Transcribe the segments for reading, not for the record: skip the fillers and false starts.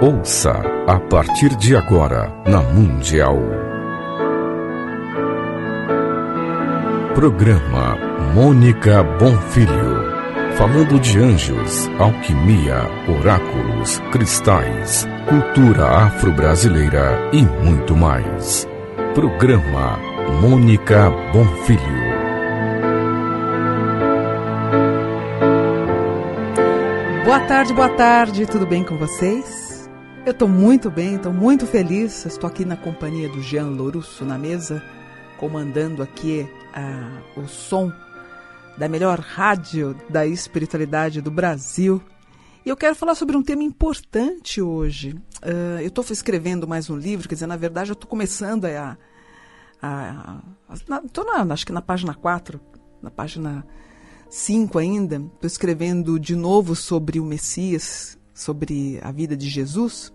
Ouça a partir de agora na Mundial. Programa Mônica Bonfilho. Falando de anjos, alquimia, oráculos, cristais, cultura afro-brasileira e muito mais. Programa Mônica Bonfilho. Boa tarde, tudo bem com vocês? Eu estou muito bem, estou muito feliz. Estou aqui na companhia do Jean Lourusso na mesa, comandando aqui o som da melhor rádio da espiritualidade do Brasil. E eu quero falar sobre um tema importante hoje. Eu estou escrevendo mais um livro, quer dizer, na verdade eu estou começando acho que na página 4, na página 5 ainda, estou escrevendo de novo sobre o Messias, sobre a vida de Jesus.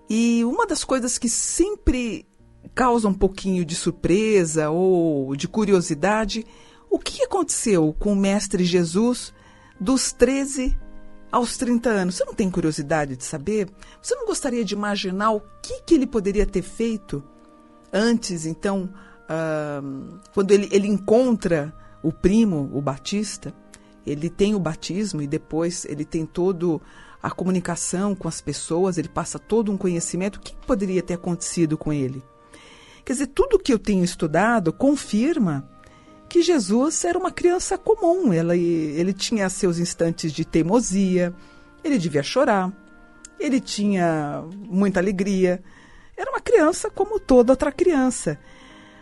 E uma das coisas que sempre causa um pouquinho de surpresa ou de curiosidade, o que aconteceu com o Mestre Jesus dos 13 aos 30 anos? Você não tem curiosidade de saber? Você não gostaria de imaginar o que ele poderia ter feito antes, então, quando ele encontra o primo, o Batista? Ele tem o batismo e depois ele tem toda a comunicação com as pessoas, ele passa todo um conhecimento. O que poderia ter acontecido com ele? Quer dizer, tudo que eu tenho estudado confirma que Jesus era uma criança comum. Ele tinha seus instantes de teimosia, ele devia chorar, ele tinha muita alegria. Era uma criança como toda outra criança.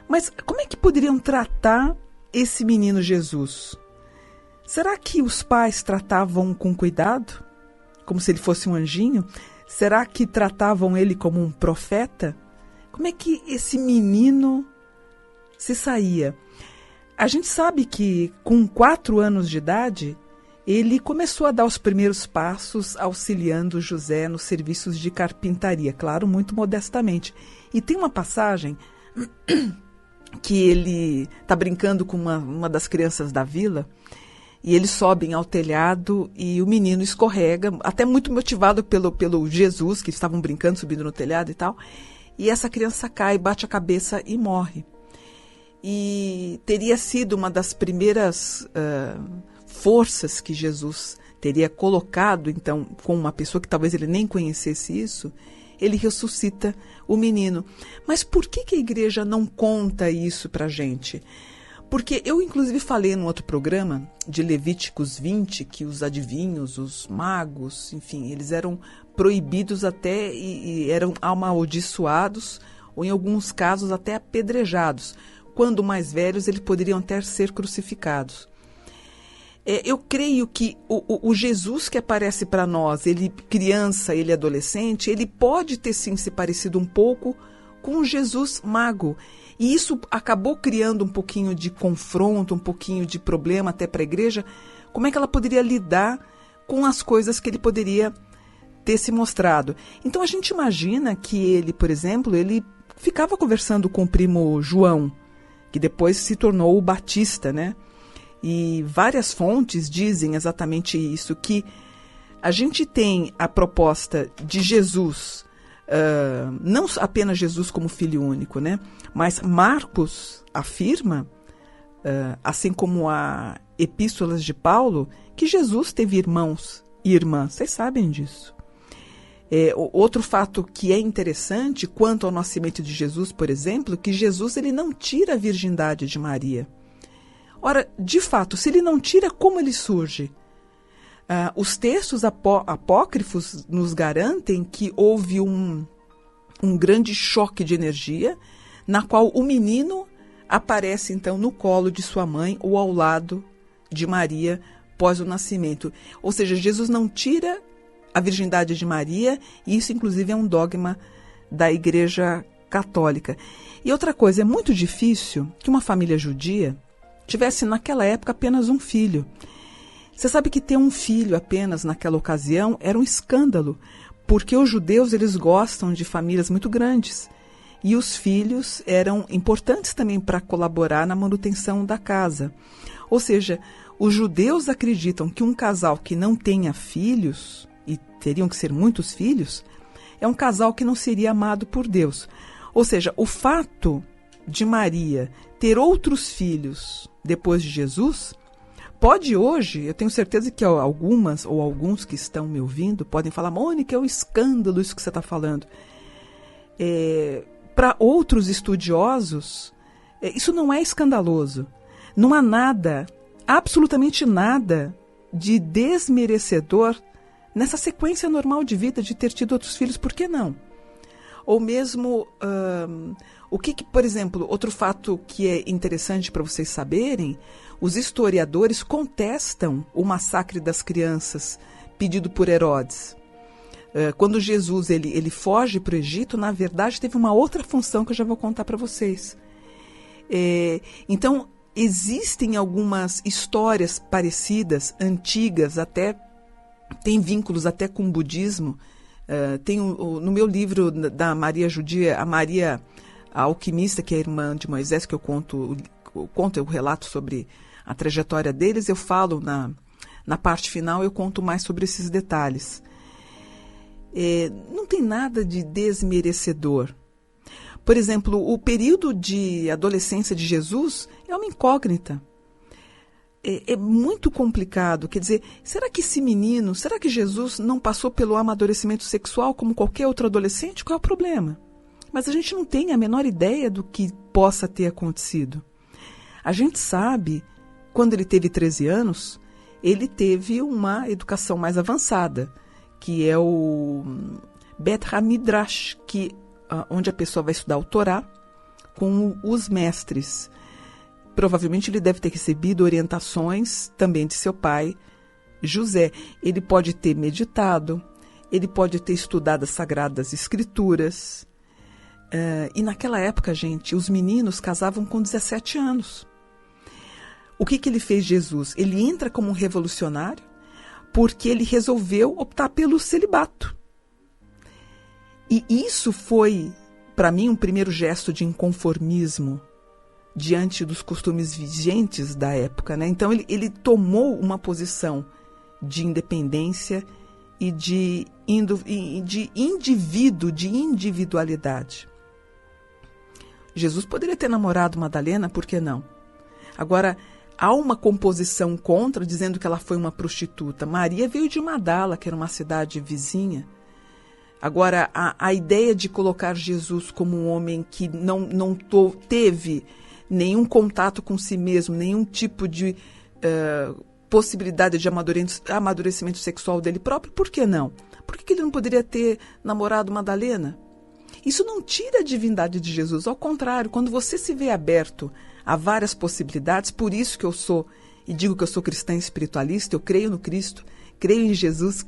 Mas como é que poderiam tratar esse menino Jesus? Será que os pais tratavam com cuidado, como se ele fosse um anjinho? Será que tratavam ele como um profeta? Como é que esse menino se saía? A gente sabe que com 4 anos de idade, ele começou a dar os primeiros passos auxiliando José nos serviços de carpintaria, claro, muito modestamente. E tem uma passagem que ele está brincando com uma das crianças da vila, e eles sobem ao telhado e o menino escorrega, até muito motivado pelo Jesus, que estavam brincando, subindo no telhado e tal, e essa criança cai, bate a cabeça e morre. E teria sido uma das primeiras forças que Jesus teria colocado, então, com uma pessoa que talvez ele nem conhecesse isso. Ele ressuscita o menino. Mas por que a igreja não conta isso para a gente? Porque eu, inclusive, falei num outro programa de Levíticos 20, que os adivinhos, os magos, enfim, eles eram proibidos até e eram amaldiçoados, ou em alguns casos até apedrejados. Quando mais velhos, eles poderiam até ser crucificados. Eu creio que o Jesus que aparece para nós, ele criança, ele adolescente, ele pode ter sim se parecido um pouco com o Jesus mago. E isso acabou criando um pouquinho de confronto, um pouquinho de problema até para a igreja. Como é que ela poderia lidar com as coisas que ele poderia ter se mostrado? Então a gente imagina que ele, por exemplo, ele ficava conversando com o primo João, que depois se tornou o Batista, né? E várias fontes dizem exatamente isso, que a gente tem a proposta de Jesus, não apenas Jesus como filho único, né? Mas Marcos afirma, assim como a Epístolas de Paulo, que Jesus teve irmãos e irmãs. Vocês sabem disso. Outro fato que é interessante quanto ao nascimento de Jesus, por exemplo, que Jesus ele não tira a virgindade de Maria. Ora, de fato, se ele não tira, como ele surge? Os textos apócrifos nos garantem que houve um grande choque de energia, na qual o menino aparece, então, no colo de sua mãe ou ao lado de Maria pós o nascimento. Ou seja, Jesus não tira a virgindade de Maria, e isso, inclusive, é um dogma da Igreja Católica. E outra coisa, é muito difícil que uma família judia tivesse naquela época apenas um filho. Você sabe que ter um filho apenas naquela ocasião era um escândalo, porque os judeus eles gostam de famílias muito grandes. E os filhos eram importantes também para colaborar na manutenção da casa. Ou seja, os judeus acreditam que um casal que não tenha filhos e teriam que ser muitos filhos, é um casal que não seria amado por Deus. Ou seja, o fato de Maria ter outros filhos depois de Jesus, pode hoje, eu tenho certeza que algumas ou alguns que estão me ouvindo podem falar, Mônica, é um escândalo isso que você está falando. Para outros estudiosos, isso não é escandaloso. Não há nada, absolutamente nada, de desmerecedor nessa sequência normal de vida de ter tido outros filhos. Por que não? Ou mesmo, por exemplo, outro fato que é interessante para vocês saberem, os historiadores contestam o massacre das crianças pedido por Herodes. Quando Jesus ele foge para o Egito, na verdade teve uma outra função que eu já vou contar para vocês. Então, existem algumas histórias parecidas, antigas, até tem vínculos até com o budismo. Tem no meu livro da Maria Judia, a Maria a Alquimista, que é a irmã de Moisés, que eu conto o relato sobre a trajetória deles, eu falo na parte final, eu conto mais sobre esses detalhes. Não tem nada de desmerecedor. Por exemplo, o período de adolescência de Jesus é uma incógnita. É muito complicado. Quer dizer, será que será que Jesus não passou pelo amadurecimento sexual como qualquer outro adolescente? Qual é o problema? Mas a gente não tem a menor ideia do que possa ter acontecido. A gente sabe, quando ele teve 13 anos, ele teve uma educação mais avançada, que é o Bet HaMidrash, onde a pessoa vai estudar o Torá com os mestres. Provavelmente ele deve ter recebido orientações também de seu pai, José. Ele pode ter meditado, ele pode ter estudado as Sagradas Escrituras. E naquela época, gente, os meninos casavam com 17 anos. O que ele fez, Jesus? Ele entra como um revolucionário porque ele resolveu optar pelo celibato. E isso foi, para mim, um primeiro gesto de inconformismo diante dos costumes vigentes da época, né? Então ele tomou uma posição de independência e de indivíduo, de individualidade. Jesus poderia ter namorado Madalena, por que não? Agora, há uma composição contra, dizendo que ela foi uma prostituta. Maria veio de Magdala, que era uma cidade vizinha. Agora, a ideia de colocar Jesus como um homem que não teve nenhum contato com si mesmo, nenhum tipo de possibilidade de amadurecimento sexual dele próprio, por que não? Por que ele não poderia ter namorado Madalena? Isso não tira a divindade de Jesus, ao contrário, quando você se vê aberto a várias possibilidades, por isso que eu sou, e digo que eu sou cristã espiritualista, eu creio no Cristo, creio em Jesus,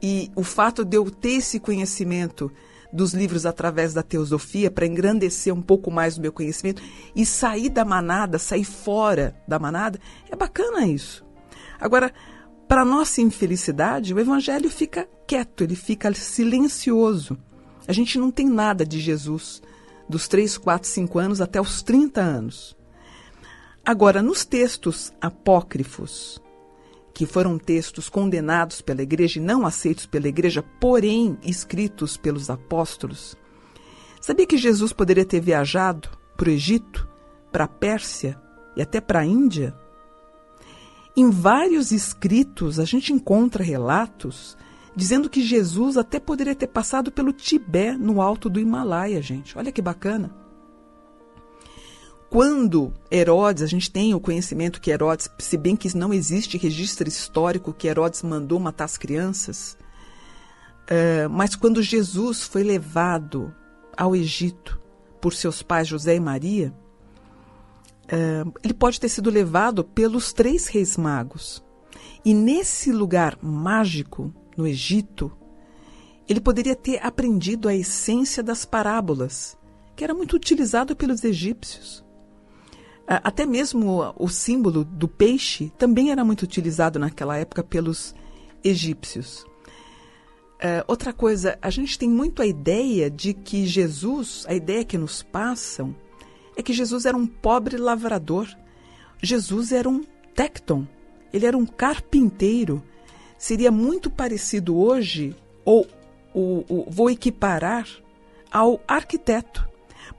e o fato de eu ter esse conhecimento dos livros através da teosofia, para engrandecer um pouco mais o meu conhecimento e sair da manada, sair fora da manada, é bacana isso. Agora, para nossa infelicidade, o evangelho fica quieto, ele fica silencioso. A gente não tem nada de Jesus dos 3, 4, 5 anos até os 30 anos. Agora, nos textos apócrifos, que foram textos condenados pela igreja e não aceitos pela igreja, porém escritos pelos apóstolos, sabia que Jesus poderia ter viajado para o Egito, para a Pérsia e até para a Índia? Em vários escritos a gente encontra relatos dizendo que Jesus até poderia ter passado pelo Tibete, no alto do Himalaia, gente. Olha que bacana. Quando Herodes, a gente tem o conhecimento que Herodes, se bem que não existe registro histórico que Herodes mandou matar as crianças, mas quando Jesus foi levado ao Egito por seus pais José e Maria, ele pode ter sido levado pelos 3 reis magos. E nesse lugar mágico, no Egito, ele poderia ter aprendido a essência das parábolas, que era muito utilizado pelos egípcios. Até mesmo o símbolo do peixe também era muito utilizado naquela época pelos egípcios. Outra coisa, a gente tem muito a ideia de que Jesus, a ideia que nos passam, é que Jesus era um pobre lavrador. Jesus era um tecton, ele era um carpinteiro. Seria muito parecido hoje ou vou equiparar ao arquiteto.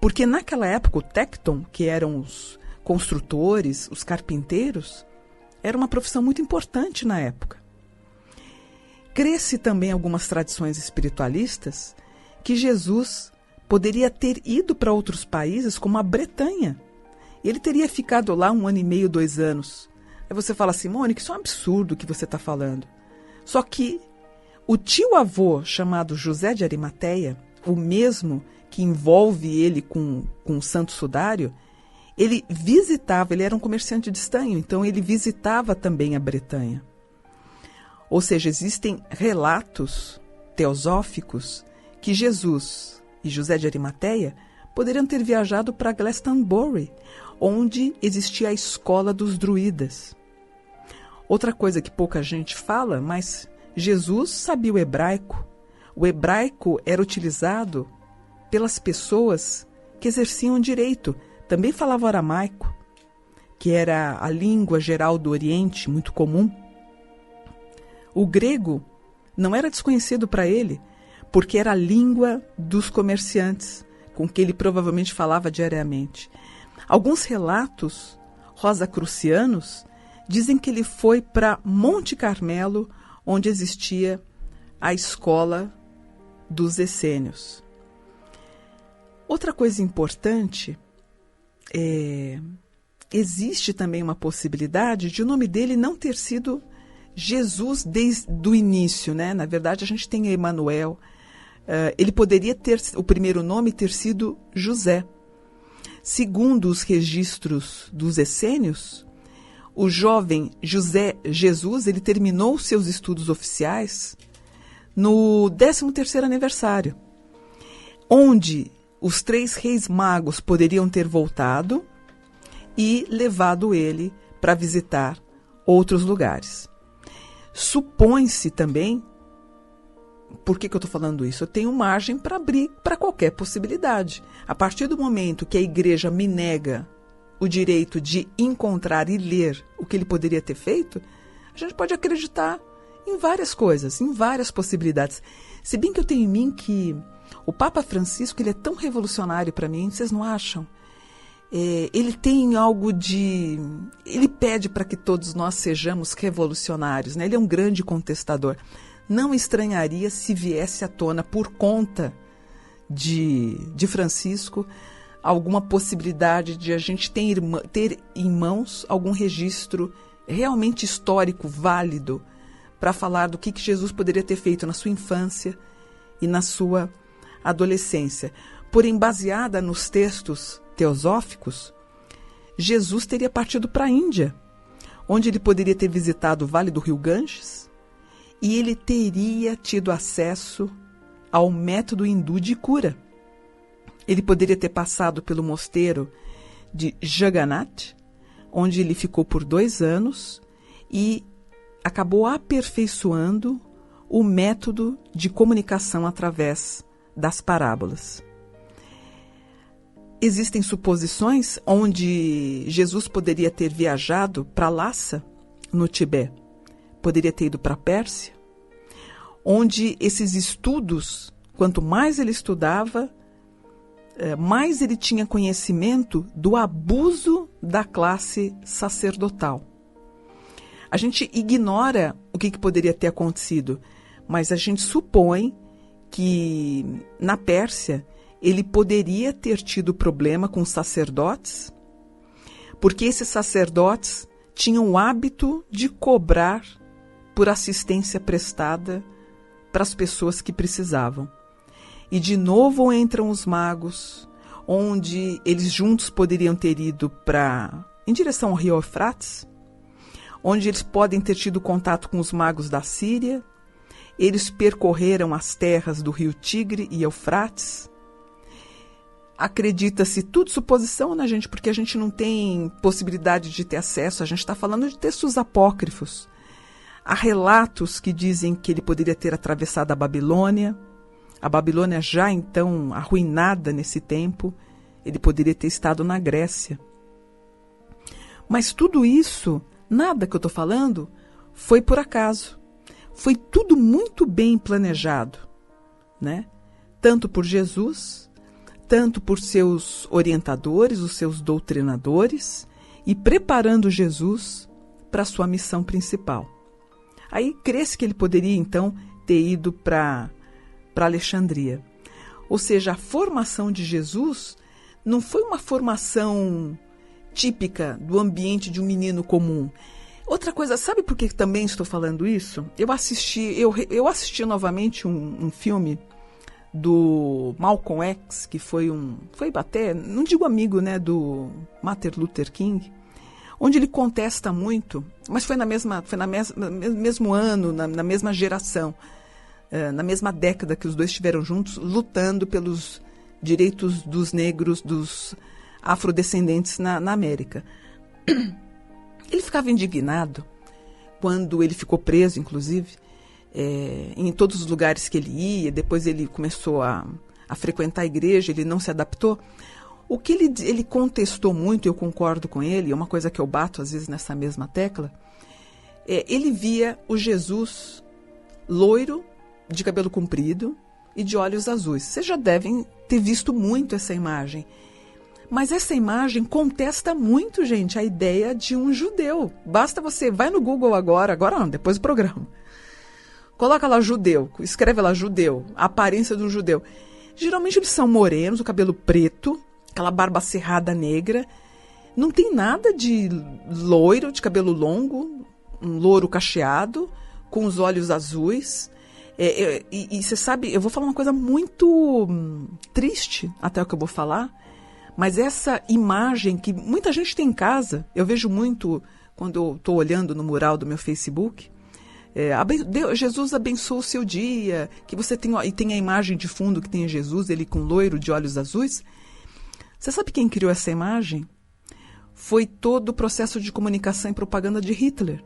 Porque naquela época o tecton, que eram os construtores, os carpinteiros, era uma profissão muito importante na época. Cresce também algumas tradições espiritualistas que Jesus poderia ter ido para outros países, como a Bretanha. Ele teria ficado lá 1 ano e meio, 2 anos. Aí você fala assim, Mônica, isso é um absurdo que você está falando. Só que o tio-avô, chamado José de Arimateia, o mesmo que envolve ele com o Santo Sudário, ele visitava, ele era um comerciante de estanho, então ele visitava também a Bretanha. Ou seja, existem relatos teosóficos que Jesus e José de Arimateia poderiam ter viajado para Glastonbury, onde existia a escola dos druidas. Outra coisa que pouca gente fala, mas Jesus sabia o hebraico. O hebraico era utilizado pelas pessoas que exerciam direito. Também falava aramaico, que era a língua geral do Oriente, muito comum. O grego não era desconhecido para ele, porque era a língua dos comerciantes, com que ele provavelmente falava diariamente. Alguns relatos rosacrucianos dizem que ele foi para Monte Carmelo, onde existia a escola dos essênios. Outra coisa importante existe também uma possibilidade de o nome dele não ter sido Jesus desde o início, né? Na verdade, a gente tem Emanuel. Ele poderia ter, o primeiro nome ter sido José. Segundo os registros dos essênios, o jovem José Jesus, ele terminou seus estudos oficiais no 13º aniversário, onde os 3 reis magos poderiam ter voltado e levado ele para visitar outros lugares. Supõe-se também, por que eu estou falando isso? Eu tenho margem para abrir para qualquer possibilidade. A partir do momento que a igreja me nega o direito de encontrar e ler o que ele poderia ter feito, a gente pode acreditar em várias coisas, em várias possibilidades. Se bem que eu tenho em mim que o Papa Francisco, ele é tão revolucionário para mim, vocês não acham? Ele tem algo de... Ele pede para que todos nós sejamos revolucionários, né? Ele é um grande contestador. Não estranharia se viesse à tona, por conta de Francisco, alguma possibilidade de a gente ter em mãos algum registro realmente histórico, válido, para falar do que Jesus poderia ter feito na sua infância e na sua adolescência. Porém, baseada nos textos teosóficos, Jesus teria partido para a Índia, onde ele poderia ter visitado o Vale do Rio Ganges, e ele teria tido acesso ao método hindu de cura. Ele poderia ter passado pelo mosteiro de Jagannath, onde ele ficou por 2 anos e acabou aperfeiçoando o método de comunicação através das parábolas. Existem suposições onde Jesus poderia ter viajado para Lhasa, no Tibete, poderia ter ido para a Pérsia, onde esses estudos, quanto mais ele estudava, mais ele tinha conhecimento do abuso da classe sacerdotal. A gente ignora o que poderia ter acontecido, mas a gente supõe que na Pérsia ele poderia ter tido problema com os sacerdotes, porque esses sacerdotes tinham o hábito de cobrar por assistência prestada para as pessoas que precisavam. E de novo entram os magos, onde eles juntos poderiam ter ido em direção ao rio Eufrates, onde eles podem ter tido contato com os magos da Síria. Eles percorreram as terras do rio Tigre e Eufrates. Acredita-se, tudo suposição, né, gente? Porque a gente não tem possibilidade de ter acesso, a gente está falando de textos apócrifos. Há relatos que dizem que ele poderia ter atravessado a Babilônia já então arruinada nesse tempo, ele poderia ter estado na Grécia. Mas tudo isso, nada que eu estou falando, foi por acaso. foi tudo muito bem planejado, né? Tanto por Jesus, tanto por seus orientadores, os seus doutrinadores, e preparando Jesus para a sua missão principal. Aí crê-se que ele poderia, então, ter ido para Alexandria. Ou seja, a formação de Jesus não foi uma formação típica do ambiente de um menino comum. Outra coisa, sabe por que também estou falando isso? Eu assisti novamente um filme do Malcolm X, que foi até, não digo amigo, né, do Martin Luther King, onde ele contesta muito, mas foi no mesmo ano, na mesma geração, na mesma década que os dois estiveram juntos, lutando pelos direitos dos negros, dos afrodescendentes na América. Ele ficava indignado quando ele ficou preso, inclusive, em todos os lugares que ele ia. Depois ele começou a frequentar a igreja, ele não se adaptou. O que ele contestou muito, eu concordo com ele, é uma coisa que eu bato às vezes nessa mesma tecla, ele via o Jesus loiro, de cabelo comprido e de olhos azuis. Vocês já devem ter visto muito essa imagem. Mas essa imagem contesta muito, gente, a ideia de um judeu. Basta você, vai no Google agora não, depois do programa. Coloca lá judeu, escreve lá judeu, a aparência de um judeu. Geralmente eles são morenos, o cabelo preto, aquela barba cerrada negra. Não tem nada de loiro, de cabelo longo, um louro cacheado, com os olhos azuis. E você sabe, eu vou falar uma coisa muito triste, até o que eu vou falar, mas essa imagem que muita gente tem em casa, eu vejo muito quando eu estou olhando no mural do meu Facebook, Jesus abençoa o seu dia, que você tem a imagem de fundo que tem Jesus, ele com loiro de olhos azuis. Você sabe quem criou essa imagem? Foi todo o processo de comunicação e propaganda de Hitler.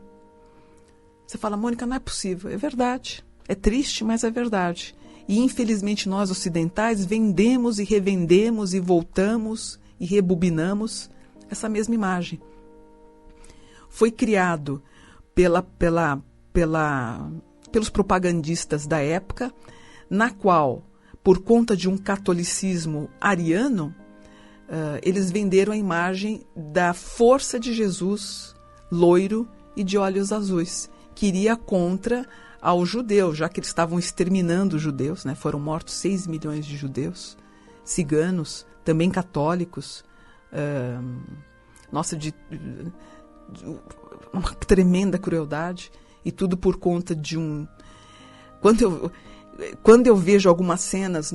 Você fala, Mônica, não é possível. É verdade. É triste, mas é verdade. E infelizmente nós ocidentais vendemos e revendemos e voltamos e rebobinamos essa mesma imagem. Foi criado pelos propagandistas da época, na qual, por conta de um catolicismo ariano, eles venderam a imagem da força de Jesus, loiro e de olhos azuis, que iria contra aos judeus, já que eles estavam exterminando os judeus, né? Foram mortos 6 milhões de judeus, ciganos, também católicos. De uma tremenda crueldade, e tudo por conta de um... Quando eu vejo algumas cenas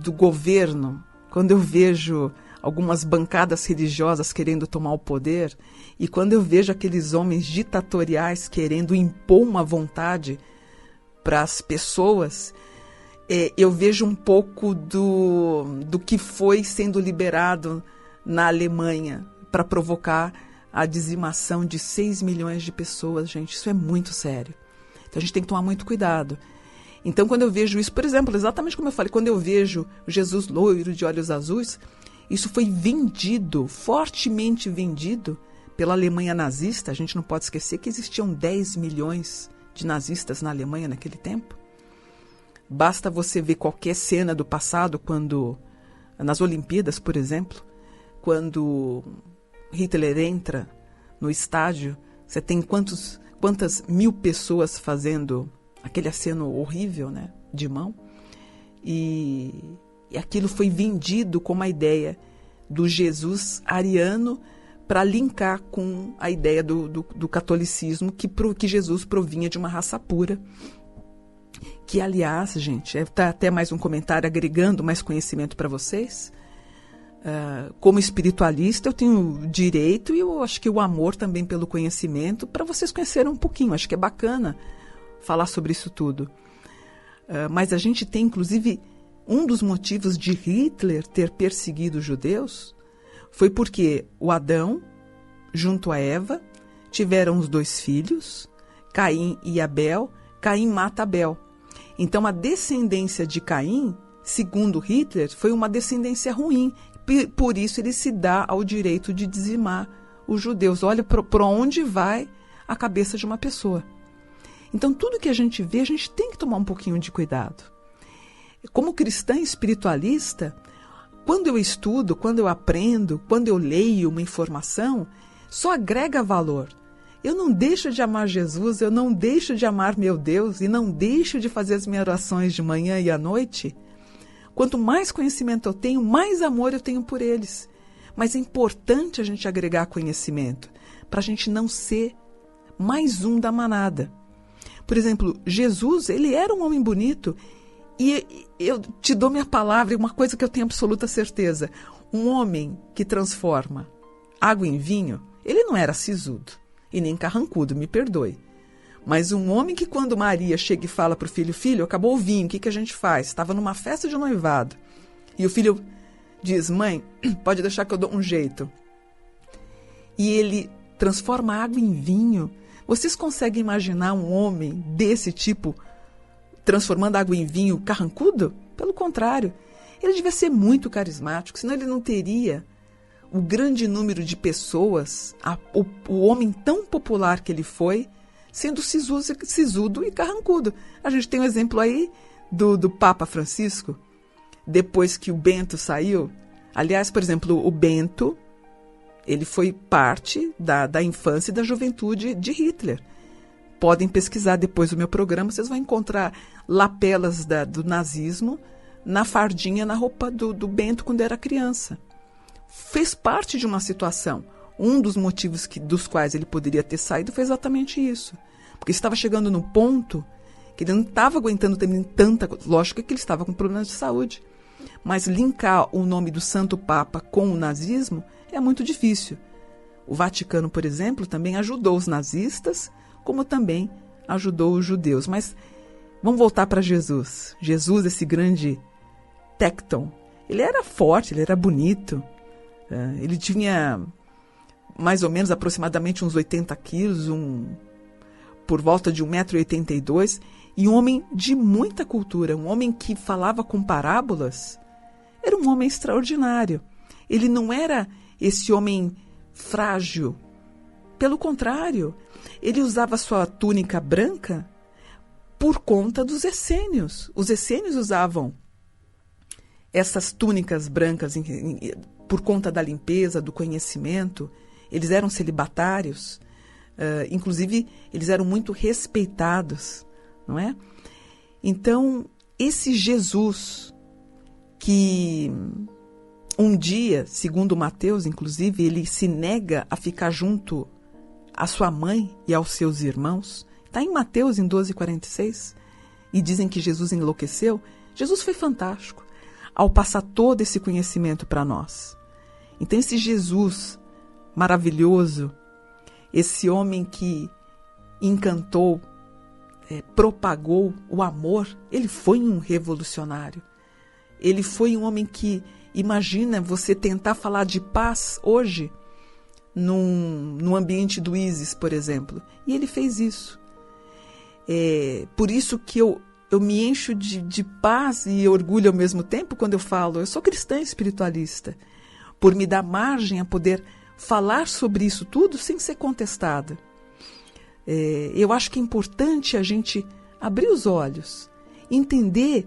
do governo, quando eu vejo algumas bancadas religiosas querendo tomar o poder, e quando eu vejo aqueles homens ditatoriais querendo impor uma vontade para as pessoas, eu vejo um pouco do que foi sendo liberado na Alemanha para provocar a dizimação de 6 milhões de pessoas, gente. Isso é muito sério. Então a gente tem que tomar muito cuidado. Então quando eu vejo isso, por exemplo, exatamente como eu falei, quando eu vejo Jesus loiro de olhos azuis, isso foi vendido, fortemente vendido pela Alemanha nazista. A gente não pode esquecer que existiam 10 milhões de nazistas na Alemanha naquele tempo. Basta você ver qualquer cena do passado, quando nas Olimpíadas, por exemplo, quando Hitler entra no estádio, você tem quantas mil pessoas fazendo aquele aceno horrível, né, de mão. E aquilo foi vendido como a ideia do Jesus ariano para linkar com a ideia do catolicismo, que Jesus provinha de uma raça pura. Que, aliás, gente, tá até mais um comentário agregando mais conhecimento para vocês. Como espiritualista, eu tenho direito, e eu acho que o amor também pelo conhecimento, para vocês conhecerem um pouquinho. Acho que é bacana falar sobre isso tudo. Mas a gente tem, inclusive, um dos motivos de Hitler ter perseguido os judeus foi porque o Adão, junto a Eva, tiveram os 2 filhos, Caim e Abel. Caim mata Abel. Então, a descendência de Caim, segundo Hitler, foi uma descendência ruim. Por isso, ele se dá ao direito de dizimar os judeus. Olha para onde vai a cabeça de uma pessoa. Então, tudo que a gente vê, a gente tem que tomar um pouquinho de cuidado. Como cristã espiritualista, quando eu estudo, quando eu aprendo, quando eu leio uma informação, só agrega valor. Eu não deixo de amar Jesus, eu não deixo de amar meu Deus e não deixo de fazer as minhas orações de manhã e à noite. Quanto mais conhecimento eu tenho, mais amor eu tenho por eles. Mas é importante a gente agregar conhecimento, para a gente não ser mais um da manada. Por exemplo, Jesus, ele era um homem bonito, e eu te dou minha palavra, uma coisa que eu tenho absoluta certeza. Um homem que transforma água em vinho, ele não era sisudo e nem carrancudo, me perdoe. Mas um homem que quando Maria chega e fala para o filho, filho, acabou o vinho, o que a gente faz? Estava numa festa de noivado. E o filho diz, mãe, pode deixar que eu dou um jeito. E ele transforma a água em vinho. Vocês conseguem imaginar um homem desse tipo transformando água em vinho carrancudo? Pelo contrário, ele devia ser muito carismático, senão ele não teria o grande número de pessoas, o homem tão popular que ele foi, sendo sisudo e carrancudo. A gente tem um exemplo aí do Papa Francisco, depois que o Bento saiu. Aliás, por exemplo, o Bento, ele foi parte da infância e da juventude de Hitler. Podem pesquisar depois do meu programa, vocês vão encontrar lapelas do nazismo na fardinha, na roupa do Bento quando era criança. Fez parte de uma situação. Um dos motivos dos quais ele poderia ter saído foi exatamente isso. Porque estava chegando no ponto que ele não estava aguentando também tanta coisa. Lógico que ele estava com problemas de saúde. Mas linkar o nome do Santo Papa com o nazismo é muito difícil. O Vaticano, por exemplo, também ajudou os nazistas, como também ajudou os judeus. Mas vamos voltar para Jesus. Jesus, esse grande tecton, ele era forte, ele era bonito. Ele tinha mais ou menos aproximadamente uns 80 quilos, por volta de 1,82 m, e um homem de muita cultura, um homem que falava com parábolas. Era um homem extraordinário. Ele não era esse homem frágil. Pelo contrário, ele usava sua túnica branca por conta dos essênios. Os essênios usavam essas túnicas brancas por conta da limpeza, do conhecimento. Eles eram celibatários. Inclusive, eles eram muito respeitados, não é? Então, esse Jesus que um dia, segundo Mateus, inclusive, ele se nega a ficar junto à sua mãe e aos seus irmãos. Está em Mateus, em 12,46, e dizem que Jesus enlouqueceu. Jesus foi fantástico ao passar todo esse conhecimento para nós. Então, esse Jesus maravilhoso, esse homem que encantou, propagou o amor, ele foi um revolucionário. Ele foi um homem que, imagina você tentar falar de paz hoje num ambiente do ISIS, por exemplo. E ele fez isso. Por isso que eu me encho de paz e orgulho ao mesmo tempo quando eu falo, eu sou cristã espiritualista, por me dar margem a poder falar sobre isso tudo sem ser contestada. Eu acho que é importante a gente abrir os olhos, entender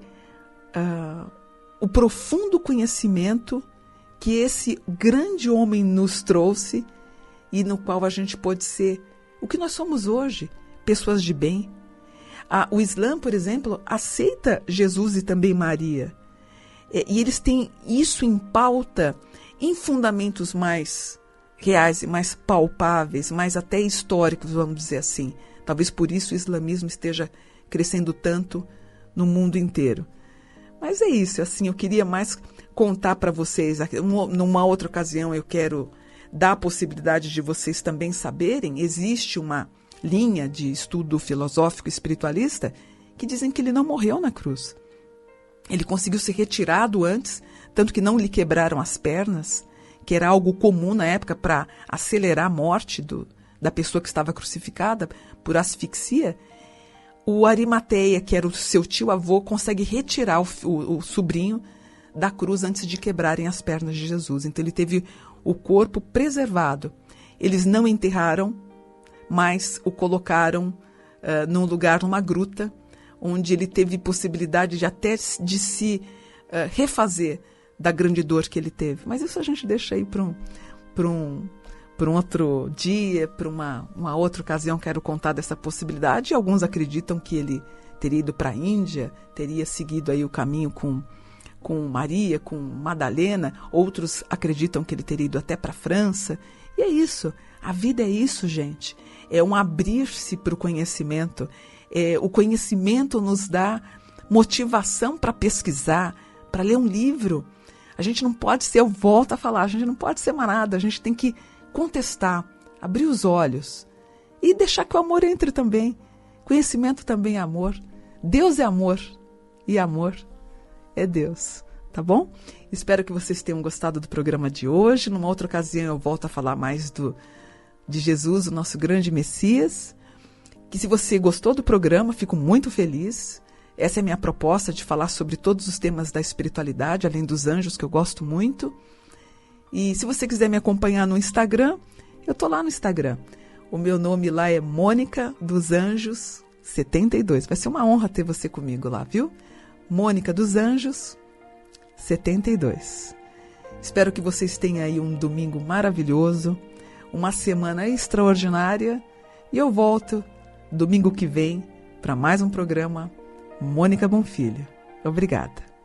o profundo conhecimento que esse grande homem nos trouxe e no qual a gente pode ser o que nós somos hoje, pessoas de bem. O Islã, por exemplo, aceita Jesus e também Maria. E eles têm isso em pauta, em fundamentos mais reais e mais palpáveis, mais até históricos, vamos dizer assim. Talvez por isso o islamismo esteja crescendo tanto no mundo inteiro. Mas é isso, assim, eu queria mais contar para vocês. Numa outra ocasião eu quero dar a possibilidade de vocês também saberem, existe uma linha de estudo filosófico espiritualista que dizem que ele não morreu na cruz. Ele conseguiu ser retirado antes, tanto que não lhe quebraram as pernas, que era algo comum na época para acelerar a morte da pessoa que estava crucificada por asfixia. O Arimateia, que era o seu tio-avô, consegue retirar o sobrinho da cruz antes de quebrarem as pernas de Jesus. Então ele teve o corpo preservado. Eles não enterraram, mas o colocaram num lugar, numa gruta, onde ele teve possibilidade de até de se refazer da grande dor que ele teve. Mas isso a gente deixa aí para um outro dia, para uma outra ocasião. Quero contar dessa possibilidade. Alguns acreditam que ele teria ido para a Índia, teria seguido aí o caminho com Maria, com Madalena. Outros acreditam que ele teria ido até para a França. E é isso. A vida é isso, gente. É um abrir-se para o conhecimento. O conhecimento nos dá motivação para pesquisar, para ler um livro. A gente não pode ser, eu volto a falar, a gente não pode ser manada, a gente tem que contestar, abrir os olhos e deixar que o amor entre também. Conhecimento também é amor. Deus é amor e amor é Deus, tá bom? Espero que vocês tenham gostado do programa de hoje. Numa outra ocasião eu volto a falar mais de Jesus, o nosso grande Messias. Que se você gostou do programa, fico muito feliz. Essa é a minha proposta, de falar sobre todos os temas da espiritualidade, além dos anjos, que eu gosto muito. E se você quiser me acompanhar no Instagram, eu tô lá no Instagram. O meu nome lá é Mônica dos Anjos 72. Vai ser uma honra ter você comigo lá, viu? Mônica dos Anjos 72. Espero que vocês tenham aí um domingo maravilhoso, uma semana extraordinária. E eu volto domingo que vem para mais um programa Mônica Bonfilho. Obrigada.